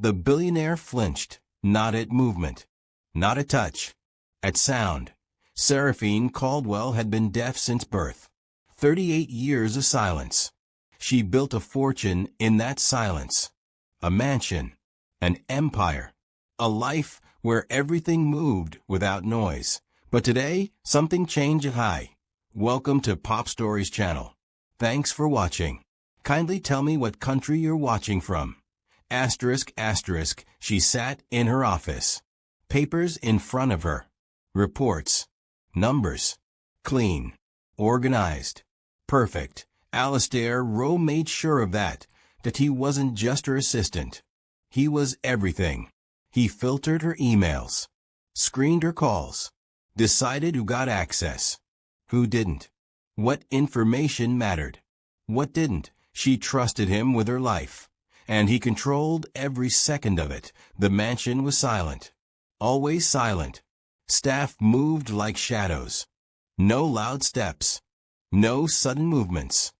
The billionaire flinched, not at movement, not at touch, at sound. Seraphine Caldwell had been deaf since birth. 38 years of silence. She built a fortune in that silence. A mansion, an empire, a life where everything moved without noise. But today, something changed. Hi. Welcome to Pop Stories channel. Thanks for watching. Kindly tell me what country you're watching from. Asterisk, asterisk, she sat in her office. Papers in front of her. Reports. Numbers. Clean. Organized. Perfect. Alistair Rowe made sure of that he wasn't just her assistant. He was everything. He filtered her emails. Screened her calls. Decided who got access. Who didn't. What information mattered. What didn't. She trusted him with her life. And he controlled every second of it. The mansion was silent. Always silent. Staff moved like shadows. No loud steps. No sudden movements.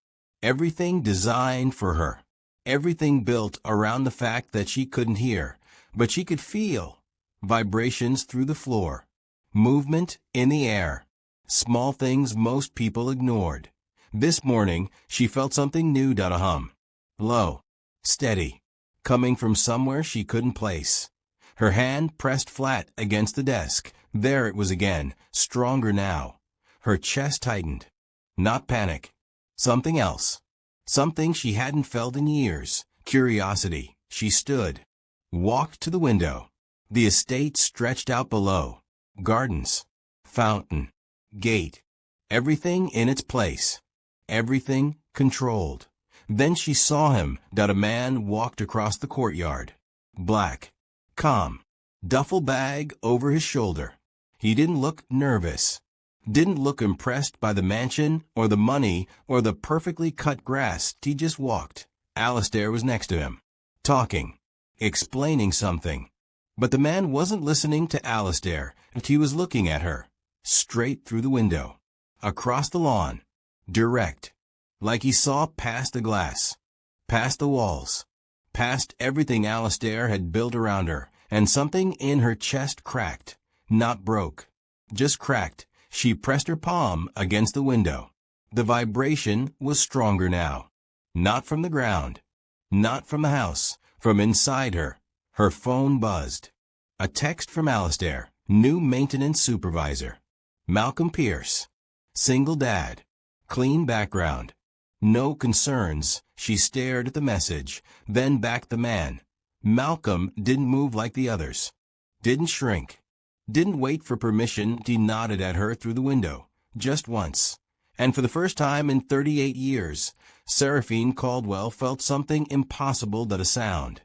Everything designed for her. Everything built around the fact that she couldn't hear, but she could feel. Vibrations through the floor. Movement in the air. Small things most people ignored. This morning, she felt something new. A hum. Low. Steady. Coming from somewhere she couldn't place. Her hand pressed flat against the desk. There it was again, stronger now. Her chest tightened. Not panic. Something else. Something she hadn't felt in years. Curiosity. She stood. Walked to the window. The estate stretched out below. Gardens. Fountain. Gate. Everything in its place. Everything controlled. Then she saw him. A man walked across the courtyard. Black. Calm. Duffel bag over his shoulder. He didn't look nervous. Didn't look impressed by the mansion or the money or the perfectly cut grass. He just walked. Alistair was next to him. Talking. Explaining something. But the man wasn't listening to Alistair. He was looking at her. Straight through the window. Across the lawn. Direct. Like he saw past the glass. Past the walls. Past everything Alistair had built around her. And something in her chest cracked. Not broke. Just cracked. She pressed her palm against the window. The vibration was stronger now. Not from the ground. Not from the house. From inside her. Her phone buzzed. A text from Alistair, new maintenance supervisor. Malcolm Pierce. Single dad. Clean background. No concerns. She stared at the message, then back at the man. Malcolm didn't move like the others. Didn't shrink. Didn't wait for permission. He nodded at her through the window. Just once. And for the first time in 38 years, Seraphine Caldwell felt something impossible. A sound.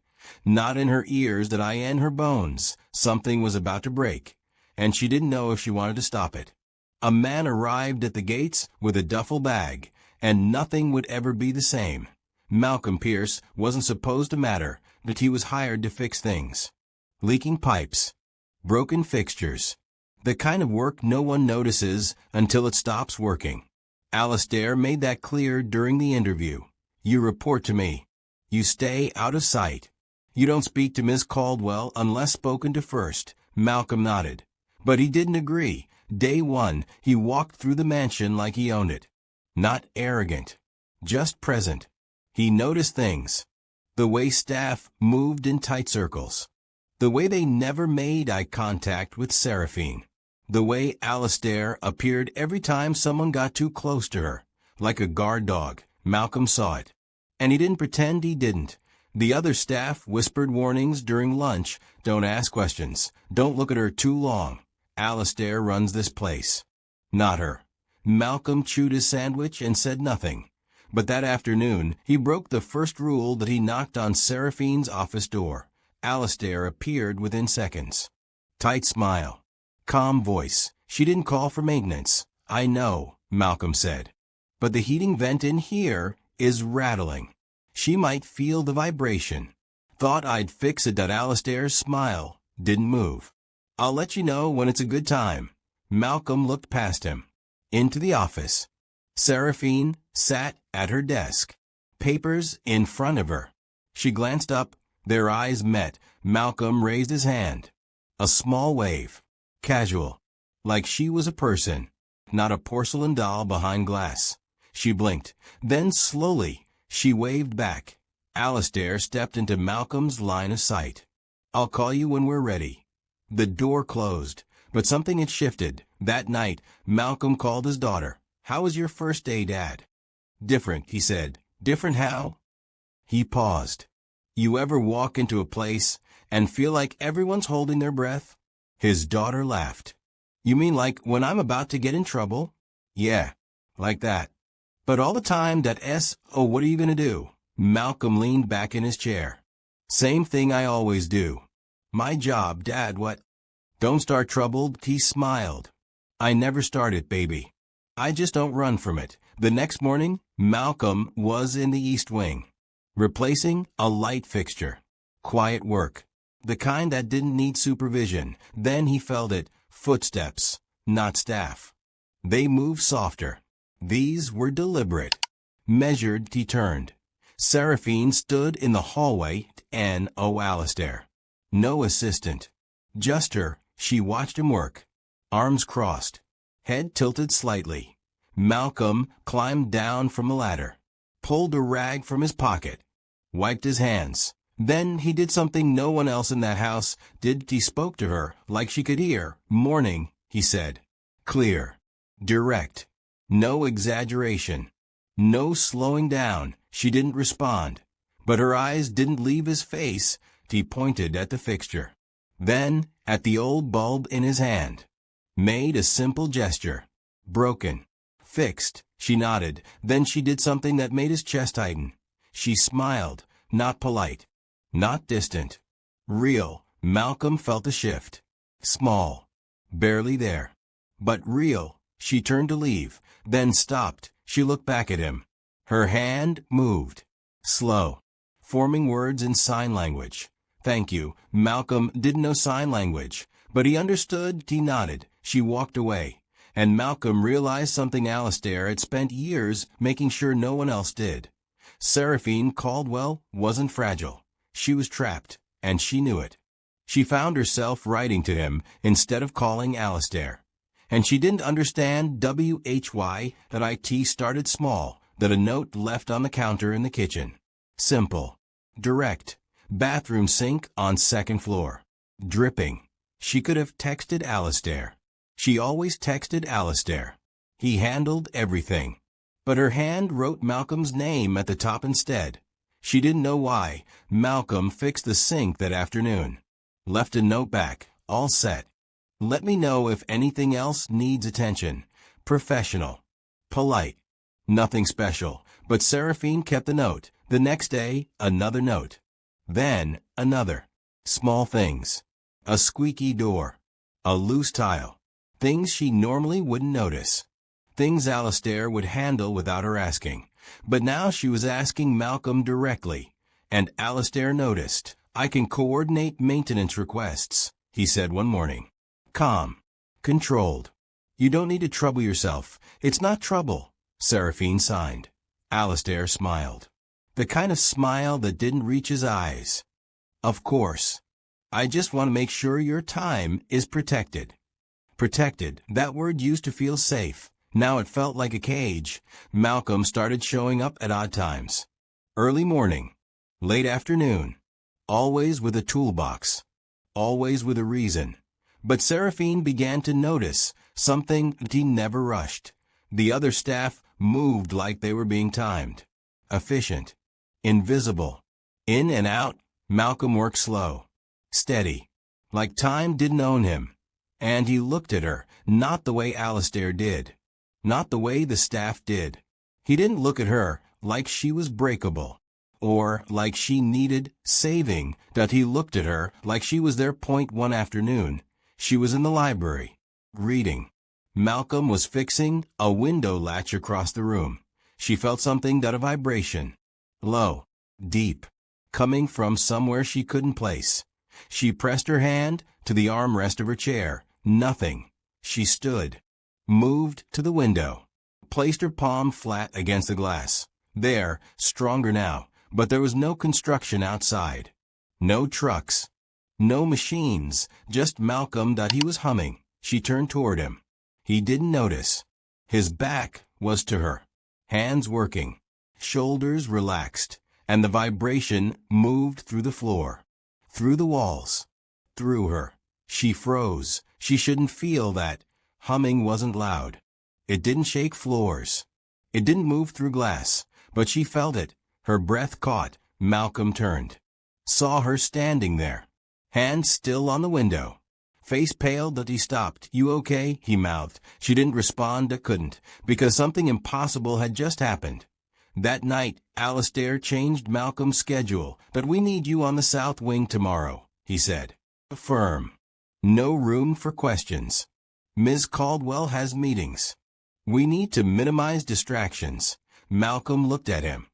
Not in her ears. In her bones. Something was about to break. And she didn't know if she wanted to stop it. A man arrived at the gates with a duffel bag. And nothing would ever be the same. Malcolm Pierce wasn't supposed to matter. He was hired to fix things. Leaking pipes. Broken fixtures. The kind of work no one notices until it stops working. Alistair made that clear during the interview. You report to me. You stay out of sight. You don't speak to Miss Caldwell unless spoken to first. Malcolm nodded. But he didn't agree. Day one, he walked through the mansion like he owned it. Not arrogant. Just present. He noticed things. The way staff moved in tight circles. The way they never made eye contact with Seraphine. The way Alistair appeared every time someone got too close to her. Like a guard dog. Malcolm saw it. And he didn't pretend he didn't. The other staff whispered warnings during lunch. Don't ask questions. Don't look at her too long. Alistair runs this place. Not her. Malcolm chewed his sandwich and said nothing. But that afternoon, he broke the first rule. He knocked on Seraphine's office door. Alistair appeared within seconds. Tight smile. Calm voice. She didn't call for maintenance. I know, Malcolm said. But the heating vent in here is rattling. She might feel the vibration. Thought I'd fix it. Alistair's smile didn't move. I'll let you know when it's a good time. Malcolm looked past him. Into the office. Seraphine sat at her desk. Papers in front of her. She glanced up. Their eyes met. Malcolm raised his hand. A small wave. Casual. Like she was a person, not a porcelain doll behind glass. She blinked. Then slowly, she waved back. Alistair stepped into Malcolm's line of sight. "I'll call you when we're ready." The door closed, but something had shifted. That night, Malcolm called his daughter. "How was your first day, Dad?" "Different," he said. "Different how?" He paused. "You ever walk into a place and feel like everyone's holding their breath?" His daughter laughed. "You mean like when I'm about to get in trouble?" "Yeah, like that." "But all the time oh, what are you gonna do?" Malcolm leaned back in his chair. "Same thing I always do." "My job, Dad, what?" "Don't start trouble," he smiled. "I never start it, baby. I just don't run from it." The next morning, Malcolm was in the East Wing, replacing a light fixture. Quiet work. The kind that didn't need supervision. Then he felt it. Footsteps, not staff. They moved softer. These were deliberate. Measured, he turned. Seraphine stood in the hallway, and Alistair. No assistant. Just her. She watched him work. Arms crossed. Head tilted slightly. Malcolm climbed down from the ladder. Pulled a rag from his pocket. Wiped his hands. Then he did something no one else in that house did. He spoke to her, like she could hear. "Morning," he said. Clear. Direct. No exaggeration. No slowing down. She didn't respond. But her eyes didn't leave his face. He pointed at the fixture. Then, at the old bulb in his hand. Made a simple gesture. Broken. Fixed. She nodded. Then she did something that made his chest tighten. She smiled. Not polite. Not distant. Real. Malcolm felt a shift. Small. Barely there. But real. She turned to leave, then stopped. She looked back at him. Her hand moved. Slow. Forming words in sign language. "Thank you." Malcolm didn't know sign language, but he understood. He nodded. She walked away. And Malcolm realized something Alistair had spent years making sure no one else did. Seraphine Caldwell wasn't fragile. She was trapped, and she knew it. She found herself writing to him instead of calling Alistair. And she didn't understand why that IT started small, that a note left on the counter in the kitchen. Simple. Direct. Bathroom sink on second floor. Dripping. She could have texted Alistair. She always texted Alistair. He handled everything. But her hand wrote Malcolm's name at the top instead. She didn't know why. Malcolm fixed the sink that afternoon. Left a note back. All set. Let me know if anything else needs attention. Professional. Polite. Nothing special. But Seraphine kept the note. The next day, another note. Then, another. Small things. A squeaky door. A loose tile. Things she normally wouldn't notice. Things Alistair would handle without her asking. But now she was asking Malcolm directly. And Alistair noticed. "I can coordinate maintenance requests," he said one morning. Calm. Controlled. "You don't need to trouble yourself. It's not trouble," Seraphine signed. Alistair smiled. The kind of smile that didn't reach his eyes. "Of course. I just want to make sure your time is protected." Protected. That word used to feel safe. Now it felt like a cage. Malcolm started showing up at odd times. Early morning. Late afternoon. Always with a toolbox. Always with a reason. But Seraphine began to notice something he never rushed. The other staff moved like they were being timed. Efficient. Invisible. In and out. Malcolm worked slow. Steady. Like time didn't own him. And he looked at her, not the way Alistair did. Not the way the staff did. He didn't look at her like she was breakable. Or like she needed saving. That he looked at her like she was there. One afternoon. She was in the library. Reading. Malcolm was fixing a window latch across the room. She felt something, that a vibration. Low. Deep. Coming from somewhere she couldn't place. She pressed her hand to the armrest of her chair. Nothing. She stood. Moved to the window. Placed her palm flat against the glass. There, stronger now, but there was no construction outside. No trucks. No machines, just Malcolm that he was humming. She turned toward him. He didn't notice. His back was to her. Hands working. Shoulders relaxed. And the vibration moved through the floor. Through the walls. Through her. She froze. She shouldn't feel that. Humming wasn't loud. It didn't shake floors. It didn't move through glass. But she felt it. Her breath caught. Malcolm turned. Saw her standing there. Hand still on the window. Face pale that he stopped. "You okay?" he mouthed. She didn't respond, couldn't, because something impossible had just happened. That night, Alistair changed Malcolm's schedule. "But we need you on the south wing tomorrow," he said. Firm. No room for questions. "Ms. Caldwell has meetings. We need to minimize distractions." Malcolm looked at him.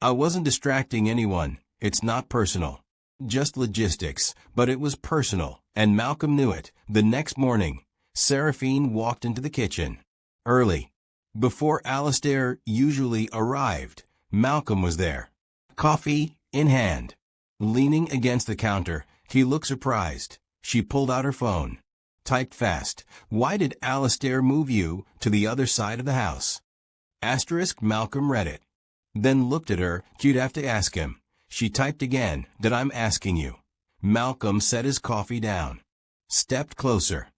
"I wasn't distracting anyone. It's not personal. Just logistics." But it was personal, and Malcolm knew it. The next morning, Seraphine walked into the kitchen. Early. Before Alistair usually arrived, Malcolm was there. Coffee in hand. Leaning against the counter, he looked surprised. She pulled out her phone. Typed fast. "Why did Alistair move you to the other side of the house?" Asterisk. Malcolm read it. Then looked at her. "You'd have to ask him." She typed again. "That I'm asking you." Malcolm set his coffee down. Stepped closer.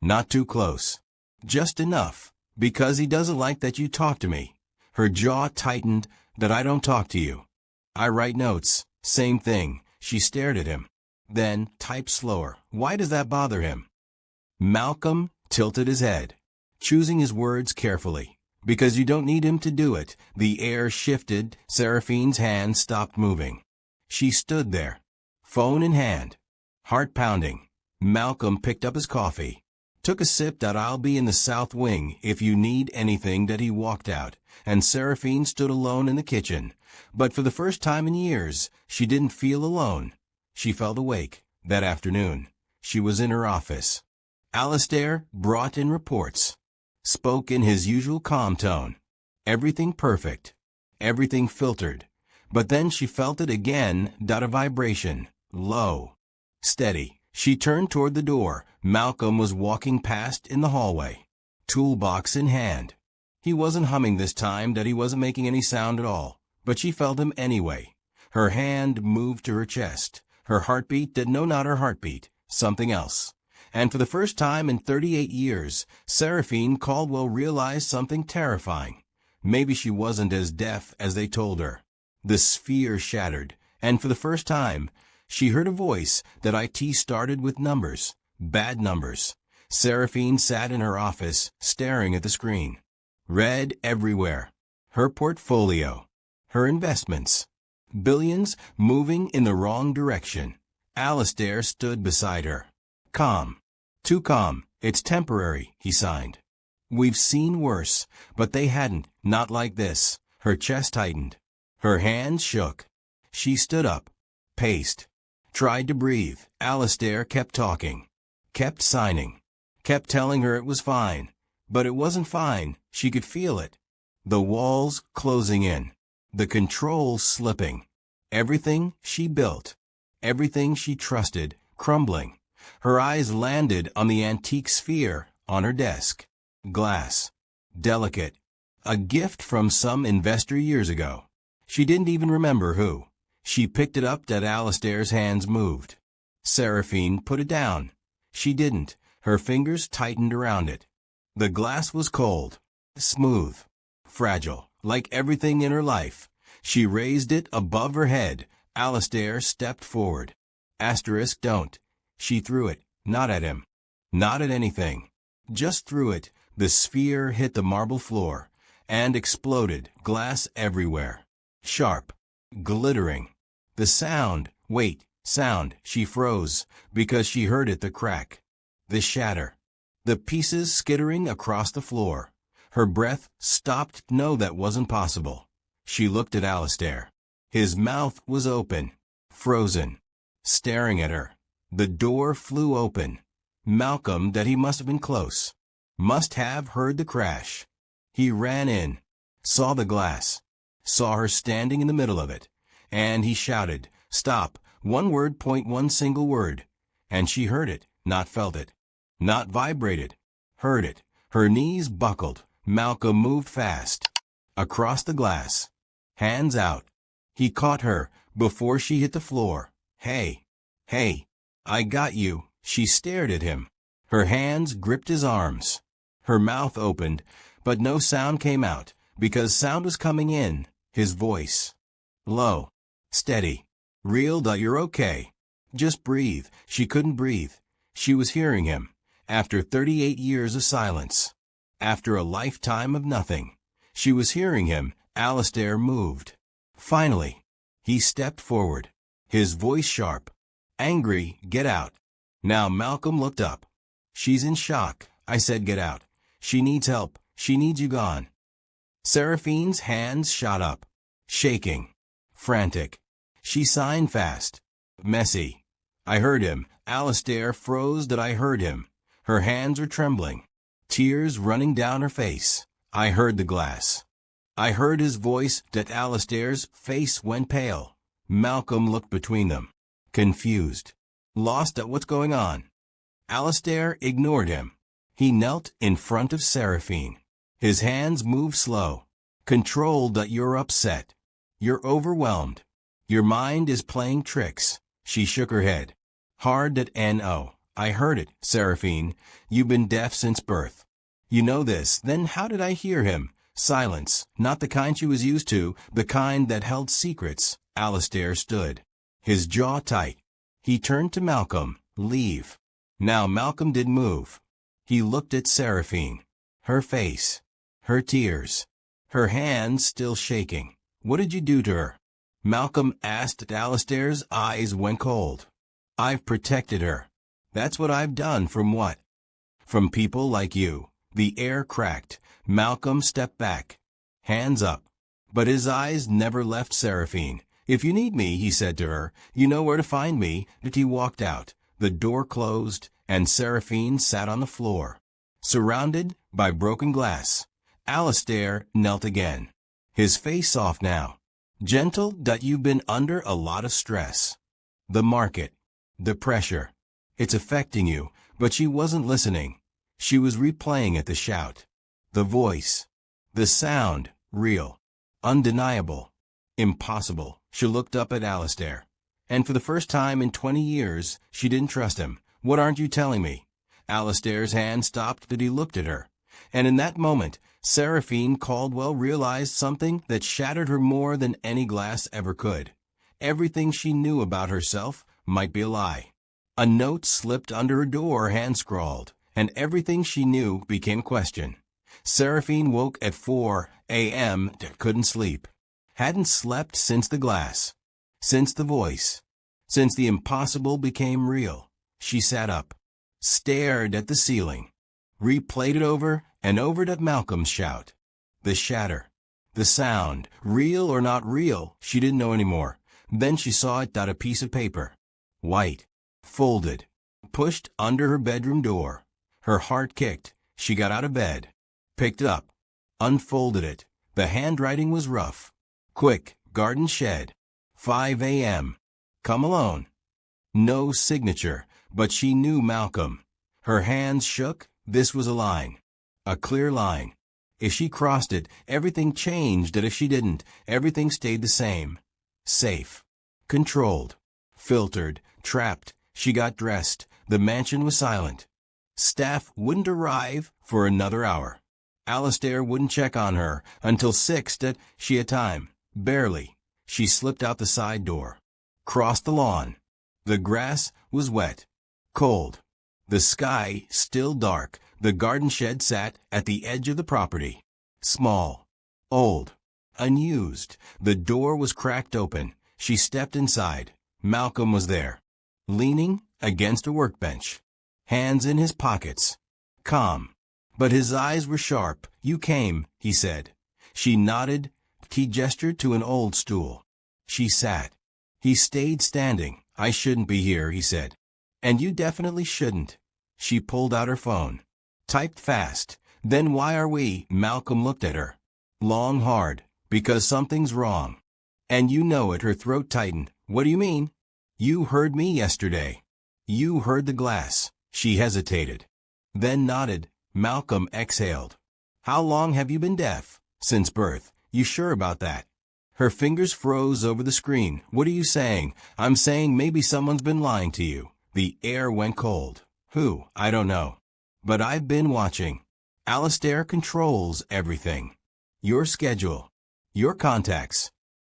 "Not too close. Just enough. Because he doesn't like that you talk to me." Her jaw tightened. "That I don't talk to you. I write notes." Same thing. She stared at him. Then typed slower. "Why does that bother him?" Malcolm tilted his head, choosing his words carefully. "Because you don't need him to do it." The air shifted. Seraphine's hand stopped moving. She stood there, phone in hand, heart pounding. Malcolm picked up his coffee, took a sip. "That I'll be in the south wing if you need anything." That he walked out, and Seraphine stood alone in the kitchen. But for the first time in years, she didn't feel alone. She felt awake. That afternoon, she was in her office. Alistair brought in reports. Spoke in his usual calm tone. Everything perfect. Everything filtered. But then she felt it again. A vibration. Low. Steady. She turned toward the door. Malcolm was walking past in the hallway, toolbox in hand. He wasn't humming this time. That he wasn't making any sound at all. But she felt him anyway. Her hand moved to her chest. Her heartbeat. No, not her heartbeat. Something else. And for the first time in 38 years, Seraphine Caldwell realized something terrifying. Maybe she wasn't as deaf as they told her. The sphere shattered, and for the first time, she heard a voice. That IT started with numbers. Bad numbers. Seraphine sat in her office, staring at the screen. Red everywhere. Her portfolio. Her investments. Billions moving in the wrong direction. Alistair stood beside her. Calm. Too calm. "It's temporary," he signed. "We've seen worse, but they hadn't. Not like this." Her chest tightened. Her hands shook. She stood up. Paced. Tried to breathe. Alistair kept talking. Kept signing. Kept telling her it was fine. But it wasn't fine. She could feel it. The walls closing in. The controls slipping. Everything she built. Everything she trusted, crumbling. Her eyes landed on the antique sphere on her desk. Glass. Delicate. A gift from some investor years ago. She didn't even remember who. She picked it up. That Alistair's hands moved. Seraphine put it down. She didn't. Her fingers tightened around it. The glass was cold. Smooth. Fragile. Like everything in her life. She raised it above her head. Alistair stepped forward. Asterisk. "Don't." She threw it, not at him, not at anything. Just threw it. The sphere hit the marble floor and exploded. Glass everywhere. Sharp. Glittering. The sound. Wait. Sound. She froze because she heard it. The crack. The shatter. The pieces skittering across the floor. Her breath stopped. No, that wasn't possible. She looked at Alistair. His mouth was open. Frozen. Staring at her. The door flew open. Malcolm. That he must have been close. Must have heard the crash. He ran in. Saw the glass. Saw her standing in the middle of it. And he shouted, "Stop. One word, one single word. And she heard it, not felt it. Not vibrated. Heard it. Her knees buckled. Malcolm moved fast. Across the glass. Hands out. He caught her before she hit the floor. Hey. Hey. I got you. She stared at him. Her hands gripped his arms. Her mouth opened, but no sound came out, because sound was coming in. His voice. Low. Steady. Real. You're okay. Just breathe. She couldn't breathe. She was hearing him. After 38 years of silence. After a lifetime of nothing. She was hearing him. Alistair moved. Finally. He stepped forward. His voice sharp. Angry. Get out. Now Malcolm looked up. She's in shock. I said get out. She needs help. She needs you gone. Seraphine's hands shot up. Shaking. Frantic. She signed fast. Messy. I heard him. Alistair froze that I heard him. Her hands were trembling. Tears running down her face. I heard the glass. I heard his voice that Alistair's face went pale. Malcolm looked between them. Confused. Lost at what's going on. Alistair ignored him. He knelt in front of Seraphine. His hands moved slow. Controlled. You're upset. You're overwhelmed. Your mind is playing tricks. She shook her head. Hard. No. I heard it, Seraphine. You've been deaf since birth. You know this. Then how did I hear him? Silence. Not the kind she was used to, the kind that held secrets. Alistair stood. His jaw tight. He turned to Malcolm. Leave. Now Malcolm didn't move. He looked at Seraphine. Her face. Her tears. Her hands still shaking. What did you do to her? Malcolm asked. Alistair's eyes went cold. I've protected her. That's what I've done. From what? From people like you. The air cracked. Malcolm stepped back. Hands up. But his eyes never left Seraphine. If you need me, he said to her, you know where to find me. And he walked out. The door closed, and Seraphine sat on the floor. Surrounded by broken glass. Alistair knelt again. His face soft now. Gentle. You've been under a lot of stress. The market. The pressure. It's affecting you. But she wasn't listening. She was replaying it. The shout. The voice. The sound. Real. Undeniable. Impossible. She looked up at Alistair. And for the first time in 20 years, she didn't trust him. What aren't you telling me? Alistair's hand stopped. He looked at her. And in that moment, Seraphine Caldwell realized something that shattered her more than any glass ever could. Everything she knew about herself might be a lie. A note slipped under her door, hand-scrawled, and everything she knew became a question. Seraphine woke at 4 a.m. Couldn't sleep. Hadn't slept since the glass. Since the voice. Since the impossible became real. She sat up. Stared at the ceiling. Replayed it over and over at Malcolm's shout. The shatter. The sound. Real or not real, she didn't know anymore. Then she saw it. A piece of paper. White. Folded. Pushed under her bedroom door. Her heart kicked. She got out of bed. Picked it up. Unfolded it. The handwriting was rough. Quick. Garden shed. 5 a.m. Come alone. No signature, but she knew Malcolm. Her hands shook. This was a line. A clear line. If she crossed it, everything changed, and if she didn't, everything stayed the same. Safe. Controlled. Filtered. Trapped. She got dressed. The mansion was silent. Staff wouldn't arrive for another hour. Alistair wouldn't check on her until 6. She had time. Barely. She slipped out the side door. Crossed the lawn. The grass was wet. Cold. The sky still dark. The garden shed sat at the edge of the property. Small. Old. Unused. The door was cracked open. She stepped inside. Malcolm was there. Leaning against a workbench. Hands in his pockets. Calm. But his eyes were sharp. You came, he said. She nodded. He gestured to an old stool. She sat. He stayed standing. I shouldn't be here, he said. And you definitely shouldn't. She pulled out her phone. Typed fast. Then why are we? Malcolm looked at her. Long, hard. Because something's wrong. And you know it. Her throat tightened. What do you mean? You heard me yesterday. You heard the glass. She hesitated. Then nodded. Malcolm exhaled. How long have you been deaf? Since birth. You sure about that? Her fingers froze over the screen. What are you saying? I'm saying maybe someone's been lying to you. The air went cold. Who? I don't know. But I've been watching. Alistair controls everything. Your schedule. Your contacts.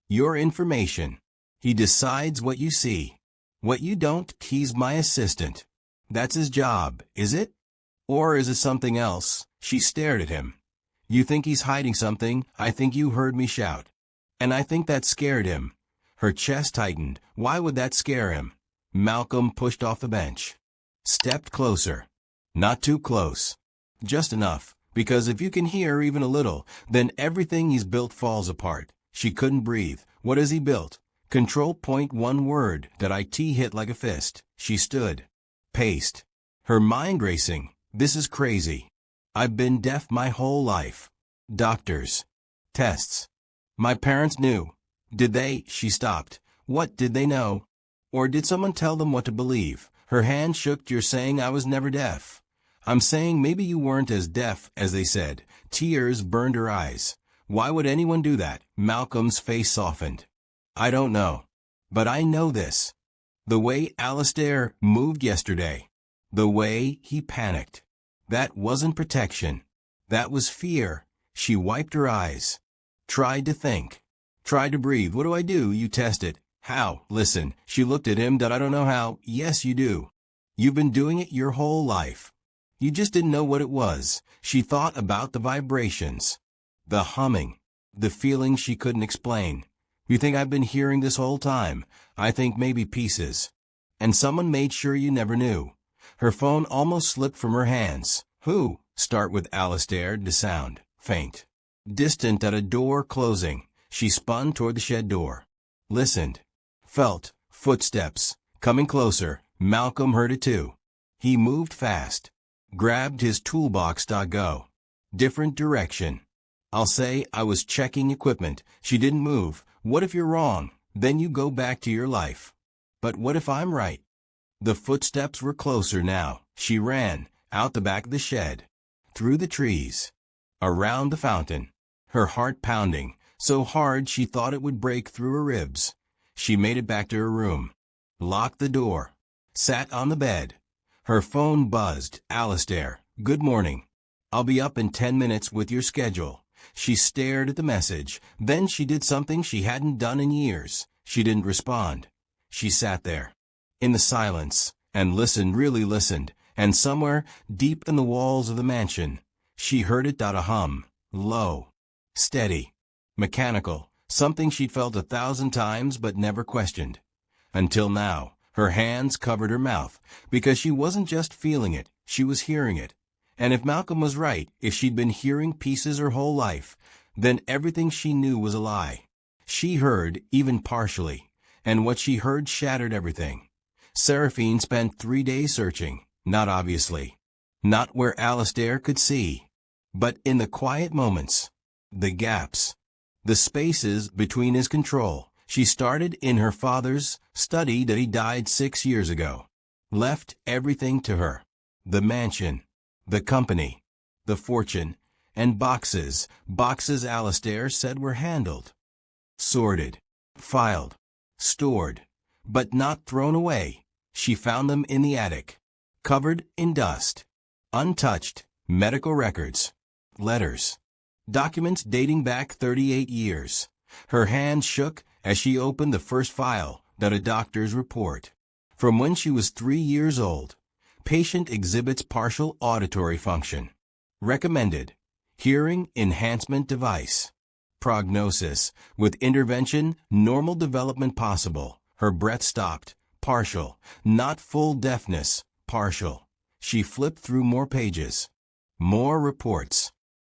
Your information. He decides what you see. What you don't, he's my assistant. That's his job, is it? Or is it something else? She stared at him. You think he's hiding something? I think you heard me shout. And I think that scared him. Her chest tightened. Why would that scare him? Malcolm pushed off the bench. Stepped closer. Not too close. Just enough, because if you can hear even a little, then everything he's built falls apart. She couldn't breathe. What has he built? Control point, one word that IT hit like a fist. She stood. Paced. Her mind racing. This is crazy. I've been deaf my whole life. Doctors. Tests. My parents knew. Did they? She stopped. What did they know? Or did someone tell them what to believe? Her hand shook. You're saying I was never deaf. I'm saying maybe you weren't as deaf as they said. Tears burned her eyes. Why would anyone do that? Malcolm's face softened. I don't know. But I know this. The way Alistair moved yesterday. The way he panicked. That wasn't protection. That was fear. She wiped her eyes. Tried to think. Tried to breathe. What do I do? You test it. How? Listen. She looked at him. I don't know how. Yes, you do. You've been doing it your whole life. You just didn't know what it was. She thought about the vibrations. The humming. The feeling she couldn't explain. You think I've been hearing this whole time? I think maybe pieces. And someone made sure you never knew. Her phone almost slipped from her hands. Who? Start with Alistair. The sound. Faint. Distant at a door closing. She spun toward the shed door. Listened. Felt. Footsteps. Coming closer. Malcolm heard it too. He moved fast. Grabbed his toolbox. Go. Different direction. I'll say I was checking equipment. She didn't move. What if you're wrong? Then you go back to your life. But what if I'm right? The footsteps were closer now. She ran. Out the back of the shed. Through the trees. Around the fountain. Her heart pounding. So hard she thought it would break through her ribs. She made it back to her room. Locked the door. Sat on the bed. Her phone buzzed. Alistair. Good morning. I'll be up in 10 minutes with your schedule. She stared at the message. Then she did something she hadn't done in years. She didn't respond. She sat there. In the silence. And listened, really listened. And somewhere, deep in the walls of the mansion, she heard it. A hum. Low. Steady. Mechanical. Something she'd felt 1,000 times but never questioned. Until now. Her hands covered her mouth, because she wasn't just feeling it, she was hearing it. And if Malcolm was right, if she'd been hearing pieces her whole life, then everything she knew was a lie. She heard, even partially, and what she heard shattered everything. Seraphine spent 3 days searching, not obviously, not where Alistair could see, but in the quiet moments, the gaps, the spaces between his control. She started in her father's study that he died 6 years ago. Left everything to her. The mansion, the company, the fortune, and boxes. Boxes Alistair said were handled. Sorted. Filed. Stored. But not thrown away. She found them in the attic. Covered in dust. Untouched. Medical records. Letters. Documents dating back 38 years. Her hand shook as she opened the first file, a doctor's report. From when she was 3 years old. Patient exhibits partial auditory function. Recommended. Hearing enhancement device. Prognosis. With intervention, normal development possible. Her breath stopped. Partial. Not full deafness. Partial. She flipped through more pages. More reports.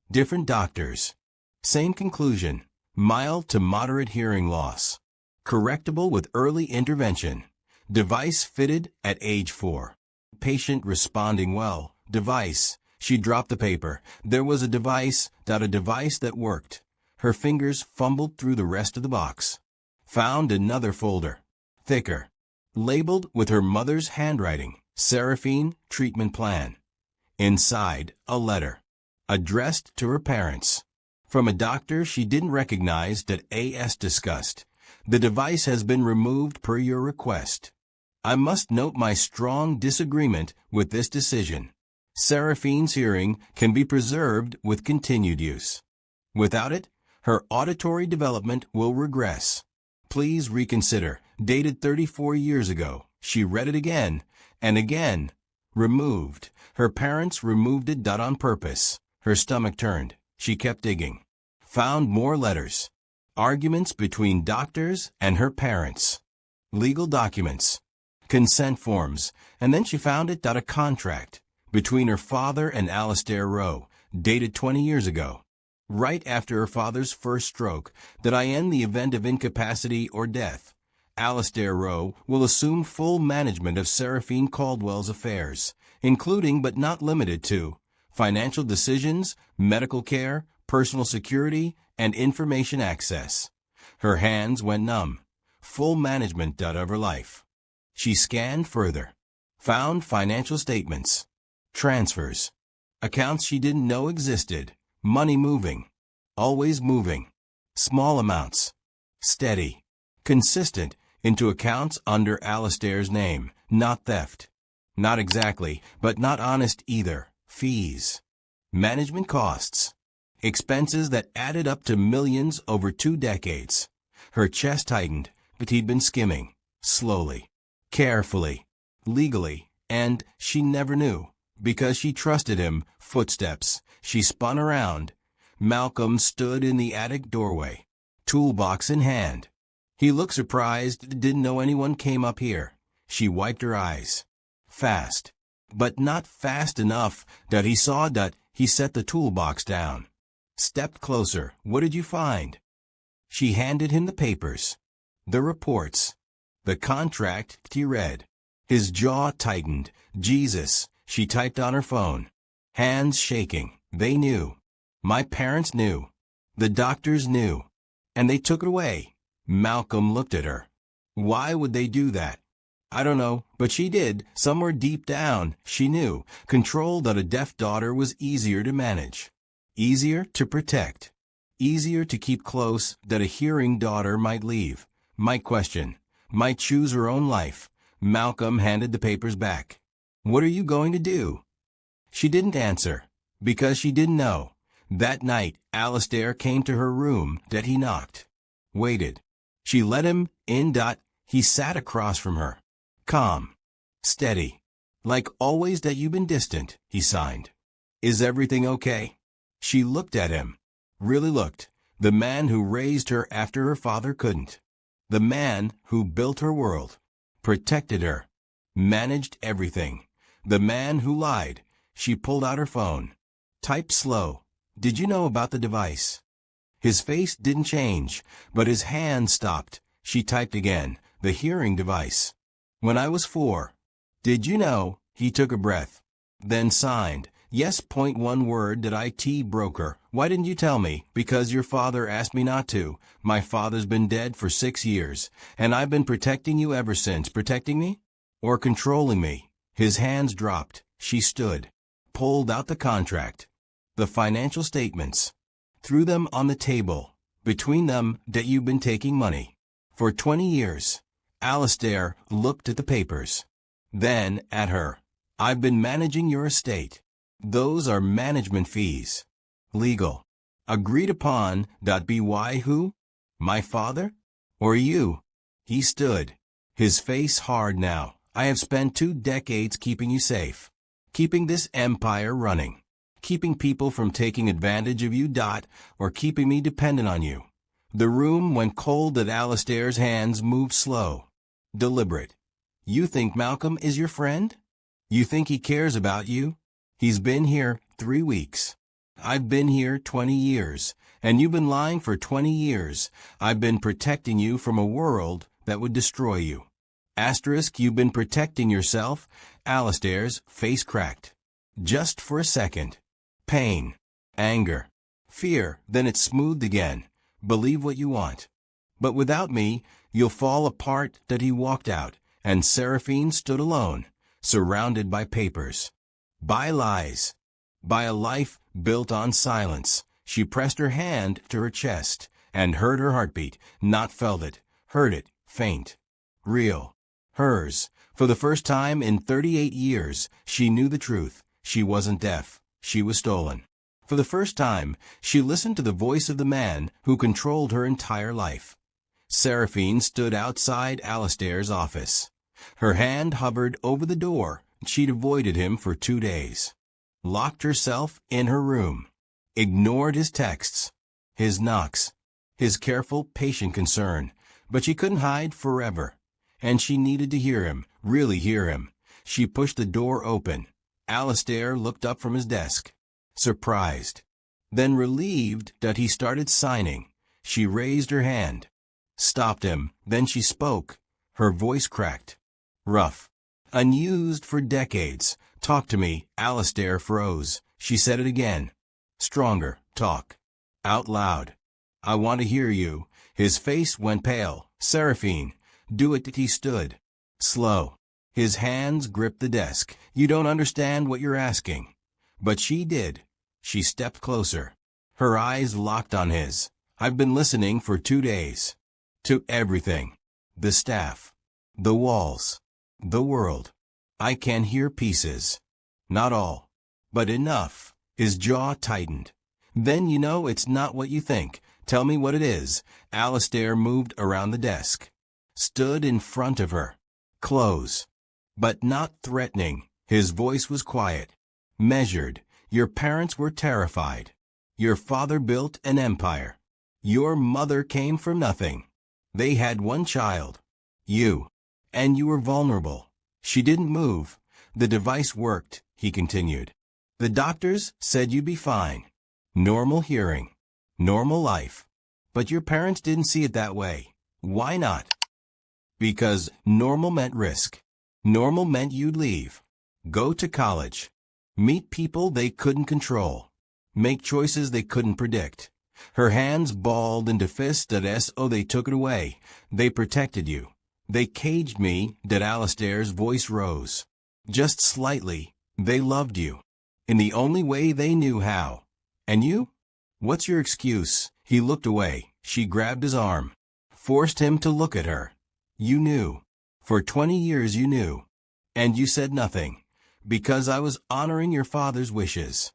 Different doctors. Same conclusion. Mild to moderate hearing loss. Correctable with early intervention. Device fitted at age 4. Patient responding well. Device. She dropped the paper. There was a device that worked. Her fingers fumbled through the rest of the box. Found another folder. Thicker. labeled with her mother's handwriting, Seraphine Treatment Plan. Inside, a letter, addressed to her parents. From a doctor she didn't recognize that AS discussed. The device has been removed per your request. I must note my strong disagreement with this decision. Seraphine's hearing can be preserved with continued use. Without it, her auditory development will regress. Please reconsider. Dated 34 years ago. She read it again and again. Removed. Her parents removed it on purpose. Her stomach turned. She kept digging. Found more letters. Arguments between doctors and her parents. Legal documents. Consent forms. And then she found it a contract between her father and Alistair Rowe, dated 20 years ago. Right after her father's first stroke, that I end the event of incapacity or death. Alistair Rowe will assume full management of Seraphine Caldwell's affairs, including but not limited to financial decisions, medical care, personal security, and information access. Her hands went numb. Full management of her life. She scanned further. Found financial statements. Transfers. Accounts she didn't know existed. Money moving. Always moving. Small amounts. Steady. Consistent into accounts under Alistair's name. Not theft. Not exactly, but not honest either. Fees. Management costs. Expenses that added up to millions over 2 decades. Her chest tightened, but he'd been skimming. Slowly. Carefully. Legally. And she never knew. Because she trusted him. Footsteps. She spun around. Malcolm stood in the attic doorway. Toolbox in hand. He looked surprised, didn't know anyone came up here. She wiped her eyes. Fast. But not fast enough that he saw that he set the toolbox down. Stepped closer. What did you find? She handed him the papers. The reports. The contract, he read. His jaw tightened. Jesus, she typed on her phone. Hands shaking. They knew. My parents knew. The doctors knew. And they took it away. Malcolm looked at her. Why would they do that? I don't know, but she did. Somewhere deep down, she knew. Control that a deaf daughter was easier to manage. Easier to protect. Easier to keep close that a hearing daughter might leave. Might question. Might choose her own life. Malcolm handed the papers back. What are you going to do? She didn't answer. Because she didn't know. That night, Alistair came to her room that he knocked. Waited. She let him in. He sat across from her. Calm. Steady. Like always that you've been distant, he signed. Is everything okay? She looked at him. Really looked. The man who raised her after her father couldn't. The man who built her world. Protected her. Managed everything. The man who lied. She pulled out her phone. Typed slow. Did you know about the device? His face didn't change, but his hand stopped. She typed again. The hearing device. When I was 4. Did you know? He took a breath. Then signed. Yes. One word that IT broker. Why didn't you tell me? Because your father asked me not to. My father's been dead for 6 years, and I've been protecting you ever since. Protecting me? Or controlling me? His hands dropped. She stood. Pulled out the contract. The financial statements. Threw them on the table. Between them that you've been taking money. For 20 years. Alistair looked at the papers. Then at her. I've been managing your estate. Those are management fees. Legal. Agreed upon. By who? My father? Or you? He stood. His face hard now. I have spent 2 decades keeping you safe. Keeping this empire running. Keeping people from taking advantage of you. Or keeping me dependent on you. The room went cold. Alistair's hands moved slow. Deliberate. You think Malcolm is your friend? You think he cares about you? He's been here 3 weeks. I've been here 20 years, and you've been lying for 20 years. I've been protecting you from a world that would destroy you. Asterisk, you've been protecting yourself. Alistair's face cracked. Just for a second. Pain. Anger. Fear. Then it smoothed again. Believe what you want. But without me, you'll fall apart. He walked out. and Seraphine stood alone, surrounded by papers, by lies, by a life built on silence. She pressed her hand to her chest and heard her heartbeat, not felt it, heard it, faint, real, hers. For the first time in 38 years, she knew the truth. She wasn't deaf. She was stolen. For the first time, she listened to the voice of the man who controlled her entire life. Seraphine stood outside Alistair's office. Her hand hovered over the door. She'd avoided him for 2 days. Locked herself in her room. Ignored his texts, his knocks, his careful, patient concern. But she couldn't hide forever. And she needed to hear him, really hear him. She pushed the door open. Alistair looked up from his desk, surprised, then relieved that he started signing. She raised her hand, stopped him, then she spoke. Her voice cracked, rough, unused for decades. "Talk to me." Alistair froze. She said it again, stronger, "Talk. Out loud. I want to hear you." His face went pale. "Seraphine, do it." He stood, slow. His hands gripped the desk. "You don't understand what you're asking." But she did. She stepped closer. Her eyes locked on his. "I've been listening for 2 days. To everything. The staff. The walls. The world. I can hear pieces. Not all. But enough." His jaw tightened. "Then you know it's not what you think. Tell me what it is." Alistair moved around the desk. Stood in front of her. Close. But not threatening. His voice was quiet. Measured. "Your parents were terrified. Your father built an empire. Your mother came from nothing. They had one child. You. And you were vulnerable." She didn't move. "The device worked," he continued. "The doctors said you'd be fine. Normal hearing. Normal life. But your parents didn't see it that way." "Why not?" "Because normal meant risk. Normal meant you'd leave. Go to college. Meet people they couldn't control. Make choices they couldn't predict." Her hands balled into fists that they took it away. "They protected you. They caged me." That Alistair's voice rose. Just slightly. "They loved you. In the only way they knew how. And you? What's your excuse?" He looked away. She grabbed his arm. Forced him to look at her. "You knew. For 20 years you knew. And you said nothing. Because I was honoring your father's wishes.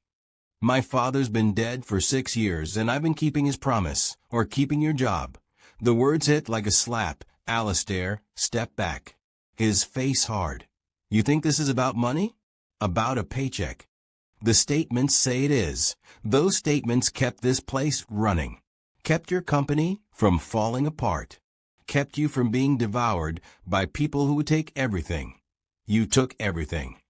My father's been dead for 6 years, and I've been keeping his promise, or keeping your job." The words hit like a slap. Alistair stepped back. His face hard. "You think this is about money? About a paycheck? The statements say it is. Those statements kept this place running. Kept your company from falling apart. Kept you from being devoured by people who would take everything. You took everything.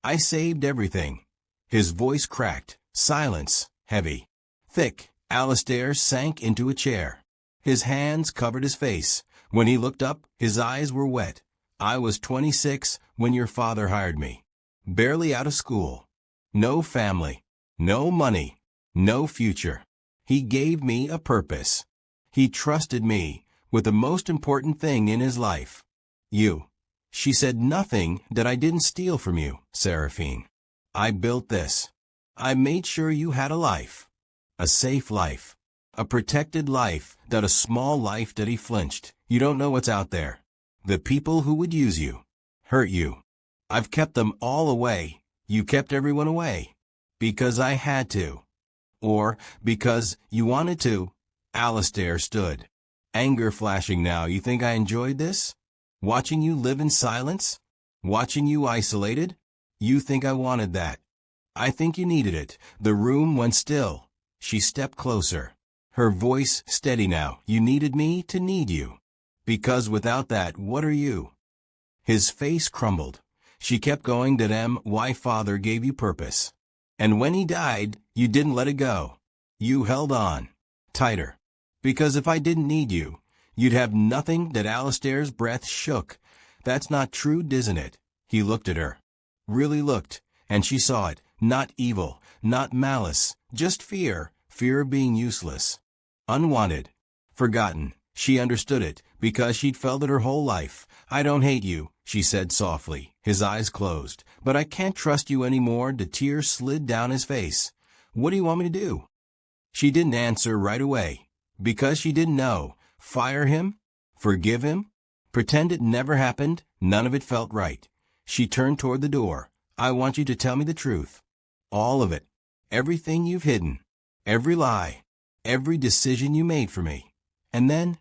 I saved everything." His voice cracked. Silence, heavy, thick. Alistair sank into a chair. His hands covered his face. When he looked up, his eyes were wet. "I was 26 when your father hired me. Barely out of school. No family. No money. No future. He gave me a purpose. He trusted me with the most important thing in his life. You." She said, "Nothing that I didn't steal from you, Seraphine. I built this. I made sure you had a life. A safe life. A protected life, that a small life." That he flinched. "You don't know what's out there. The people who would use you. Hurt you. I've kept them all away. You kept everyone away. Because I had to. Or because you wanted to." Alistair stood. Anger flashing now. "You think I enjoyed this? Watching you live in silence? Watching you isolated? You think I wanted that? I think you needed it." The room went still. She stepped closer. Her voice steady now. "You needed me to need you. Because without that, what are you?" His face crumbled. She kept going. "Why father gave you purpose. And when he died, you didn't let it go. You held on. Tighter. Because if I didn't need you, you'd have nothing." That Alistair's breath shook. "That's not true, isn't it?" He looked at her. Really looked. And she saw it. Not evil. Not malice. Just fear. Fear of being useless. Unwanted. Forgotten. She understood it, because she'd felt it her whole life. "I don't hate you," she said softly, his eyes closed. But I can't trust you anymore. The tears slid down his face. What do you want me to do? She didn't answer right away, because she didn't know. Fire him? Forgive him? Pretend it never happened? None of it felt right. She turned toward the door. I want you to tell me the truth. All of it. Everything you've hidden. Every lie. Every decision you made for me. And then?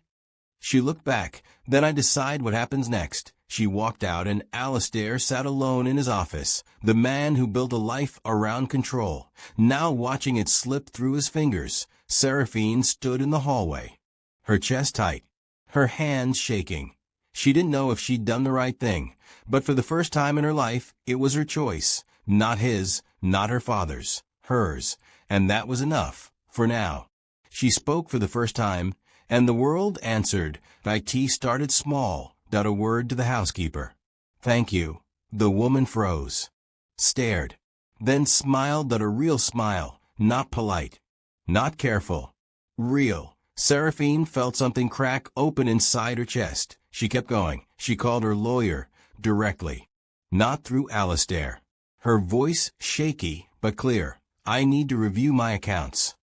She looked back. Then I decide what happens next. She walked out and Alistair sat alone in his office, the man who built a life around control, now watching it slip through his fingers. Seraphine stood in the hallway, her chest tight, her hands shaking. She didn't know if she'd done the right thing, but for the first time in her life, it was her choice. Not his, not her father's, hers, and that was enough, for now. She spoke for the first time, and the world answered. It started small. A word to the housekeeper. Thank you. The woman froze, stared, then smiled. A real smile, not polite, not careful, real. Seraphine felt something crack open inside her chest. She kept going. She called her lawyer directly, not through Alistair. Her voice shaky but clear. I need to review my accounts.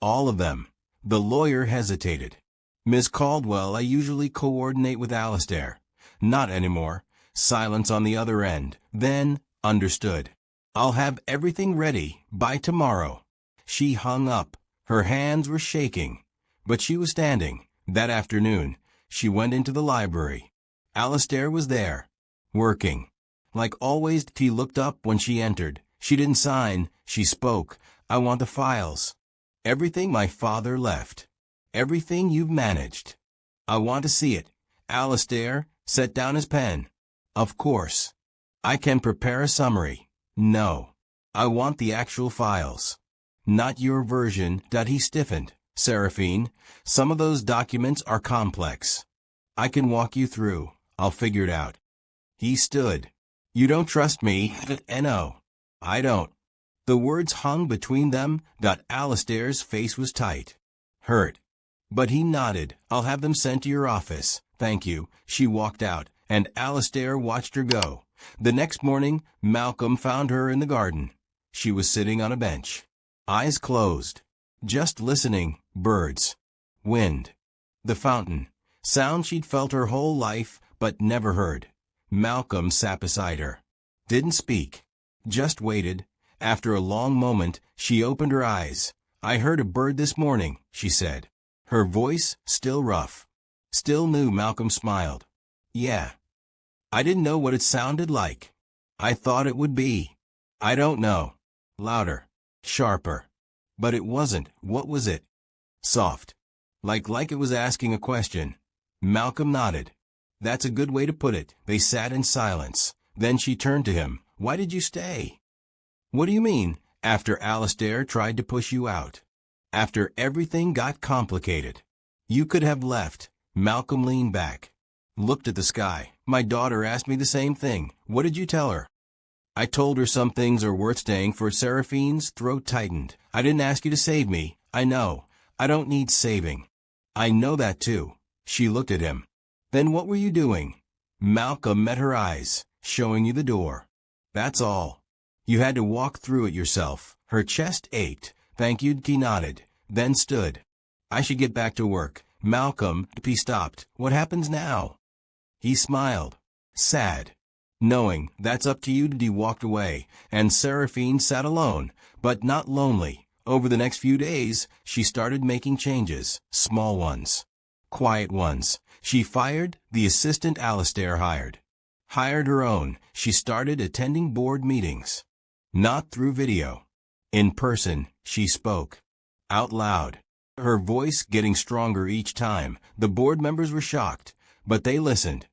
All of them. The lawyer hesitated. Ms. Caldwell, I usually coordinate with Alistair. Not anymore. Silence on the other end. Then, understood. I'll have everything ready by tomorrow. She hung up. Her hands were shaking. But she was standing. That afternoon, she went into the library. Alistair was there, working. Like always, he looked up when she entered. She didn't sign. She spoke. I want the files. Everything my father left. Everything you've managed. I want to see it. Alistair set down his pen. Of course. I can prepare a summary. No. I want the actual files. Not your version. He stiffened. Seraphine, some of those documents are complex. I can walk you through. I'll figure it out. He stood. You don't trust me? No. I don't. The words hung between them. Alistair's face was tight. Hurt. But he nodded. I'll have them sent to your office. Thank you. She walked out, and Alistair watched her go. The next morning, Malcolm found her in the garden. She was sitting on a bench, eyes closed, just listening. Birds, wind, the fountain, sound she'd felt her whole life but never heard. Malcolm sat beside her. Didn't speak. Just waited. After a long moment, she opened her eyes. I heard a bird this morning, she said. Her voice still rough. Still new. Malcolm smiled. Yeah. I didn't know what it sounded like. I thought it would be. I don't know. Louder. Sharper. But it wasn't. What was it? Soft. Like it was asking a question. Malcolm nodded. That's a good way to put it. They sat in silence. Then she turned to him. Why did you stay? What do you mean? After Alistair tried to push you out. After everything got complicated. You could have left. Malcolm leaned back. Looked at the sky. My daughter asked me the same thing. What did you tell her? I told her some things are worth staying for. Seraphine's throat tightened. I didn't ask you to save me. I know. I don't need saving. I know that too. She looked at him. Then what were you doing? Malcolm met her eyes. Showing you the door. That's all. You had to walk through it yourself. Her chest ached. Thank you. He nodded, then stood. I should get back to work. Malcolm, he stopped. What happens now? He smiled. Sad. Knowing, that's up to you. He walked away, and Seraphine sat alone, but not lonely. Over the next few days, she started making changes. Small ones. Quiet ones. She fired the assistant Alistair hired. Hired her own. She started attending board meetings. Not through video. In person, she spoke. Out loud. Her voice getting stronger each time. The board members were shocked, but they listened.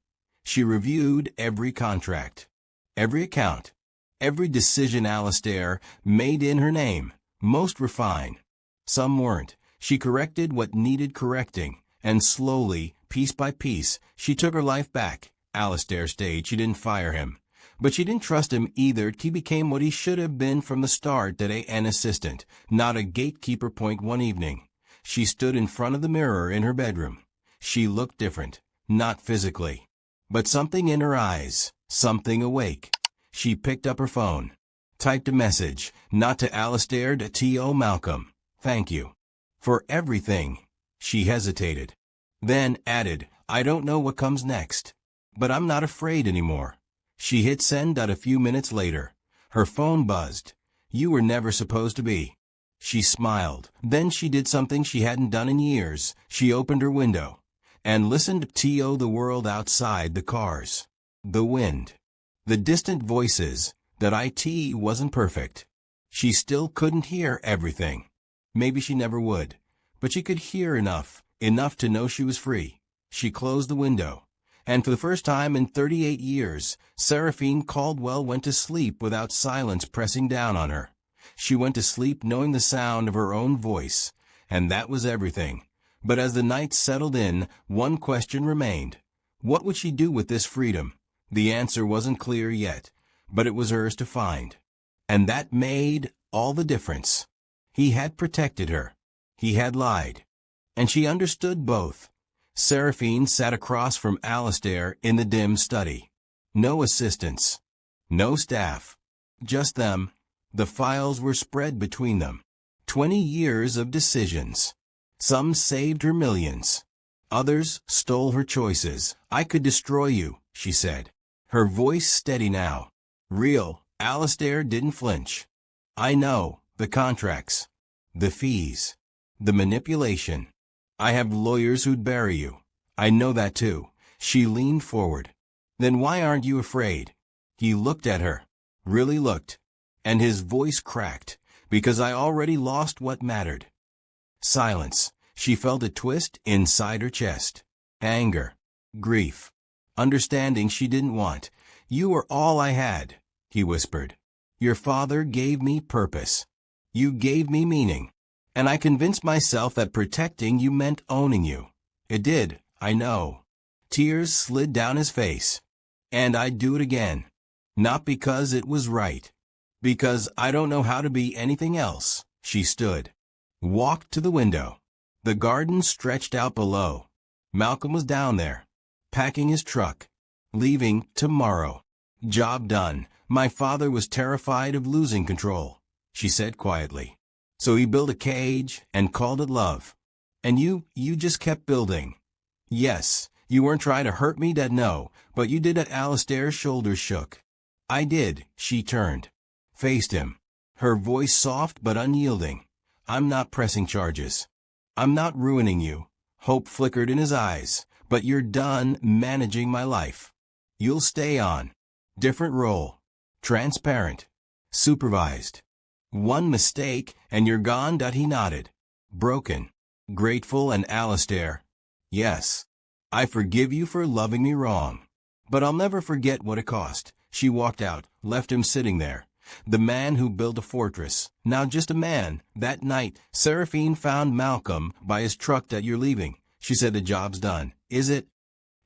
She reviewed every contract, every account, every decision Alistair made in her name. Most were fine. Some weren't. She corrected what needed correcting, and slowly, piece by piece, she took her life back. Alistair stayed. She didn't fire him. But she didn't trust him either. He became what he should have been from the start, an assistant, not a gatekeeper. One evening, she stood in front of the mirror in her bedroom. She looked different, not physically, but something in her eyes, Something awake. She picked up her phone. Typed a message, not to Alistair, to T.O. Malcolm. Thank you. For everything. She hesitated. Then added, I don't know what comes next. But I'm not afraid anymore. She hit send. A few minutes later. Her phone buzzed. You were never supposed to be. She smiled. Then she did something she hadn't done in years. She opened her window and listened to T.O. the world outside, the cars, the wind, the distant voices. That it wasn't perfect. She still couldn't hear everything. Maybe she never would. But she could hear enough to know she was free. She closed the window. And for the first time in 38 years, Seraphine Caldwell went to sleep without silence pressing down on her. She went to sleep knowing the sound of her own voice. And that was everything. But as the night settled in, one question remained. What would she do with this freedom? The answer wasn't clear yet. But it was hers to find. And that made all the difference. He had protected her. He had lied. And she understood both. Seraphine sat across from Alistair in the dim study. No assistants. No staff. Just them. The files were spread between them. 20 years of decisions. Some saved her millions. Others stole her choices. I could destroy you, she said. Her voice steady now. Real. Alistair didn't flinch. I know. The contracts. The fees. The manipulation. I have lawyers who'd bury you. I know that too. She leaned forward. Then why aren't you afraid? He looked at her. Really looked. And his voice cracked. Because I already lost what mattered. Silence. She felt a twist inside her chest. Anger. Grief. Understanding she didn't want. You were all I had, he whispered. Your father gave me purpose. You gave me meaning. And I convinced myself that protecting you meant owning you. It did, I know. Tears slid down his face. And I'd do it again. Not because it was right. Because I don't know how to be anything else. She stood. Walked to the window. The garden stretched out below. Malcolm was down there. Packing his truck. Leaving tomorrow. Job done. My father was terrified of losing control, she said quietly. So he built a cage and called it love. And you just kept building. Yes, you weren't trying to hurt me, Dad, no, but you did. At Alistair's shoulders shook. I did. She turned. Faced him. Her voice soft but unyielding. I'm not pressing charges. I'm not ruining you. Hope flickered in his eyes. But you're done managing my life. You'll stay on. Different role. Transparent. Supervised. One mistake, and you're gone. He nodded. Broken. Grateful. And Alistair. Yes. I forgive you for loving me wrong. But I'll never forget what it cost. She walked out, left him sitting there. The man who built a fortress. Now just a man. That night, Seraphine found Malcolm by his truck. That you're leaving. She said the job's done. Is it?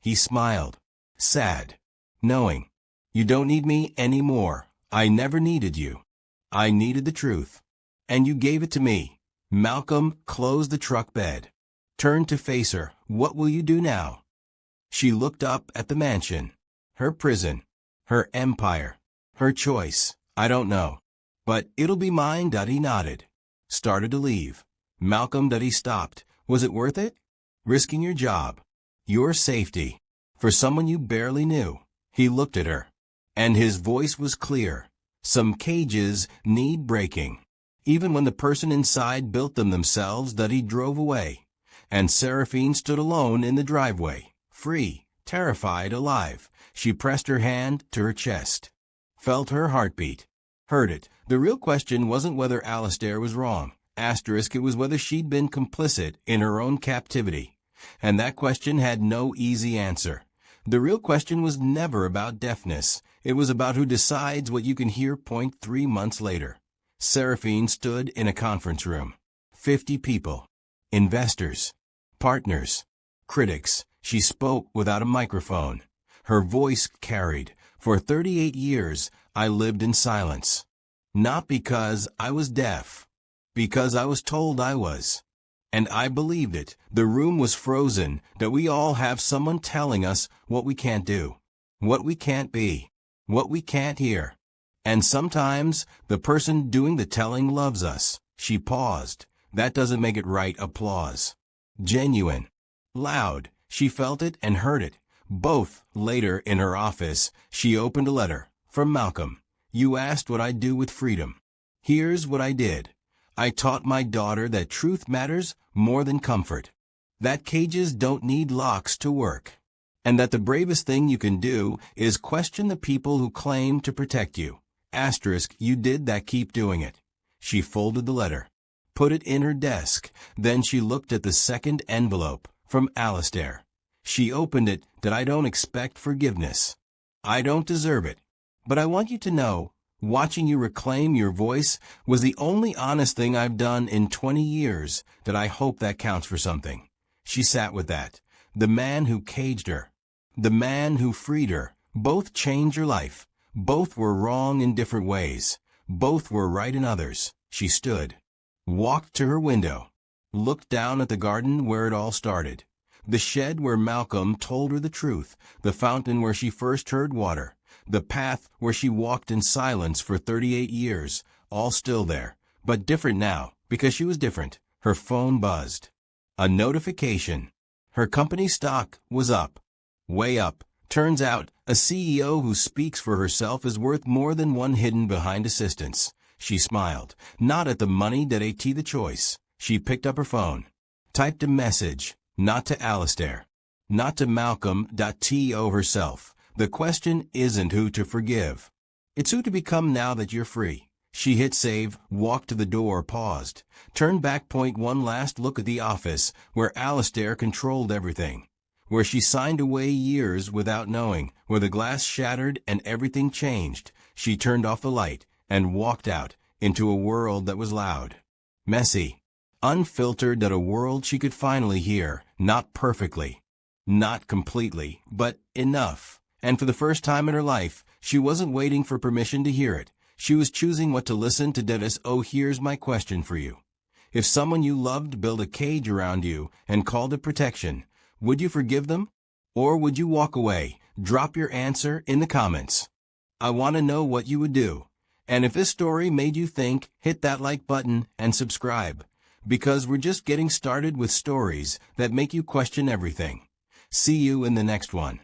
He smiled. Sad. Knowing. You don't need me anymore. I never needed you. I needed the truth. And you gave it to me. Malcolm closed the truck bed. Turned to face her. What will you do now? She looked up at the mansion. Her prison. Her empire. Her choice. I don't know. But it'll be mine. He nodded. Started to leave. Malcolm. He stopped. Was it worth it? Risking your job. Your safety. For someone you barely knew. He looked at her. And his voice was clear. Some cages need breaking. Even when the person inside built them themselves. He drove away. And Seraphine stood alone in the driveway. Free. Terrified. Alive. She pressed her hand to her chest. Felt her heartbeat. Heard it. The real question wasn't whether Alistair was wrong. It was whether she'd been complicit in her own captivity. And that question had no easy answer. The real question was never about deafness. It was about who decides what you can hear. 3 months later. Seraphine stood in a conference room. 50 people. Investors. Partners. Critics. She spoke without a microphone. Her voice carried. For 38 years, I lived in silence. Not because I was deaf. Because I was told I was. And I believed it. The room was frozen. That we all have someone telling us what we can't do. What we can't be. what we can't hear. And sometimes the person doing the telling loves us. She paused. That doesn't make it right. Applause. Genuine. Loud. She felt it and heard it. Both. Later, in her office, she opened a letter. From Malcolm. You asked what I'd do with freedom. Here's what I did. I taught my daughter that truth matters more than comfort. That cages don't need locks to work. And that the bravest thing you can do is question the people who claim to protect you. Asterisk, you did that. Keep doing it. She folded the letter, put it in her desk. Then she looked at the second envelope, from Alistair. She opened it. That I don't expect forgiveness. I don't deserve it. But I want you to know, watching you reclaim your voice was the only honest thing I've done in 20 years. That I hope that counts for something. She sat with that. The man who caged her. The man who freed her. Both changed her life. Both were wrong in different ways. Both were right in others. She stood, walked to her window, looked down at the garden where it all started. The shed where Malcolm told her the truth. The fountain where she first heard water. The path where she walked in silence for 38 years. All still there, but different now, because she was different. Her phone buzzed. A notification. Her company stock was up. Way up. Turns out, a CEO who speaks for herself is worth more than one hidden behind assistance. She smiled, not at the money. The choice. She picked up her phone, typed a message, not to Alistair, not to Malcolm.to herself. The question isn't who to forgive. It's who to become now that you're free. She hit save, walked to the door, paused, turned back. One last look at the office where Alistair controlled everything. Where she signed away years without knowing, where the glass shattered and everything changed. She turned off the light and walked out into a world that was loud, messy, unfiltered. A world she could finally hear, not perfectly, not completely, but enough. And for the first time in her life, she wasn't waiting for permission to hear it. She was choosing what to listen to. Oh, here's my question for you. If someone you loved built a cage around you and called it protection, would you forgive them? Or would you walk away? Drop your answer in the comments. I want to know what you would do. And if this story made you think, hit that like button and subscribe. Because we're just getting started with stories that make you question everything. See you in the next one.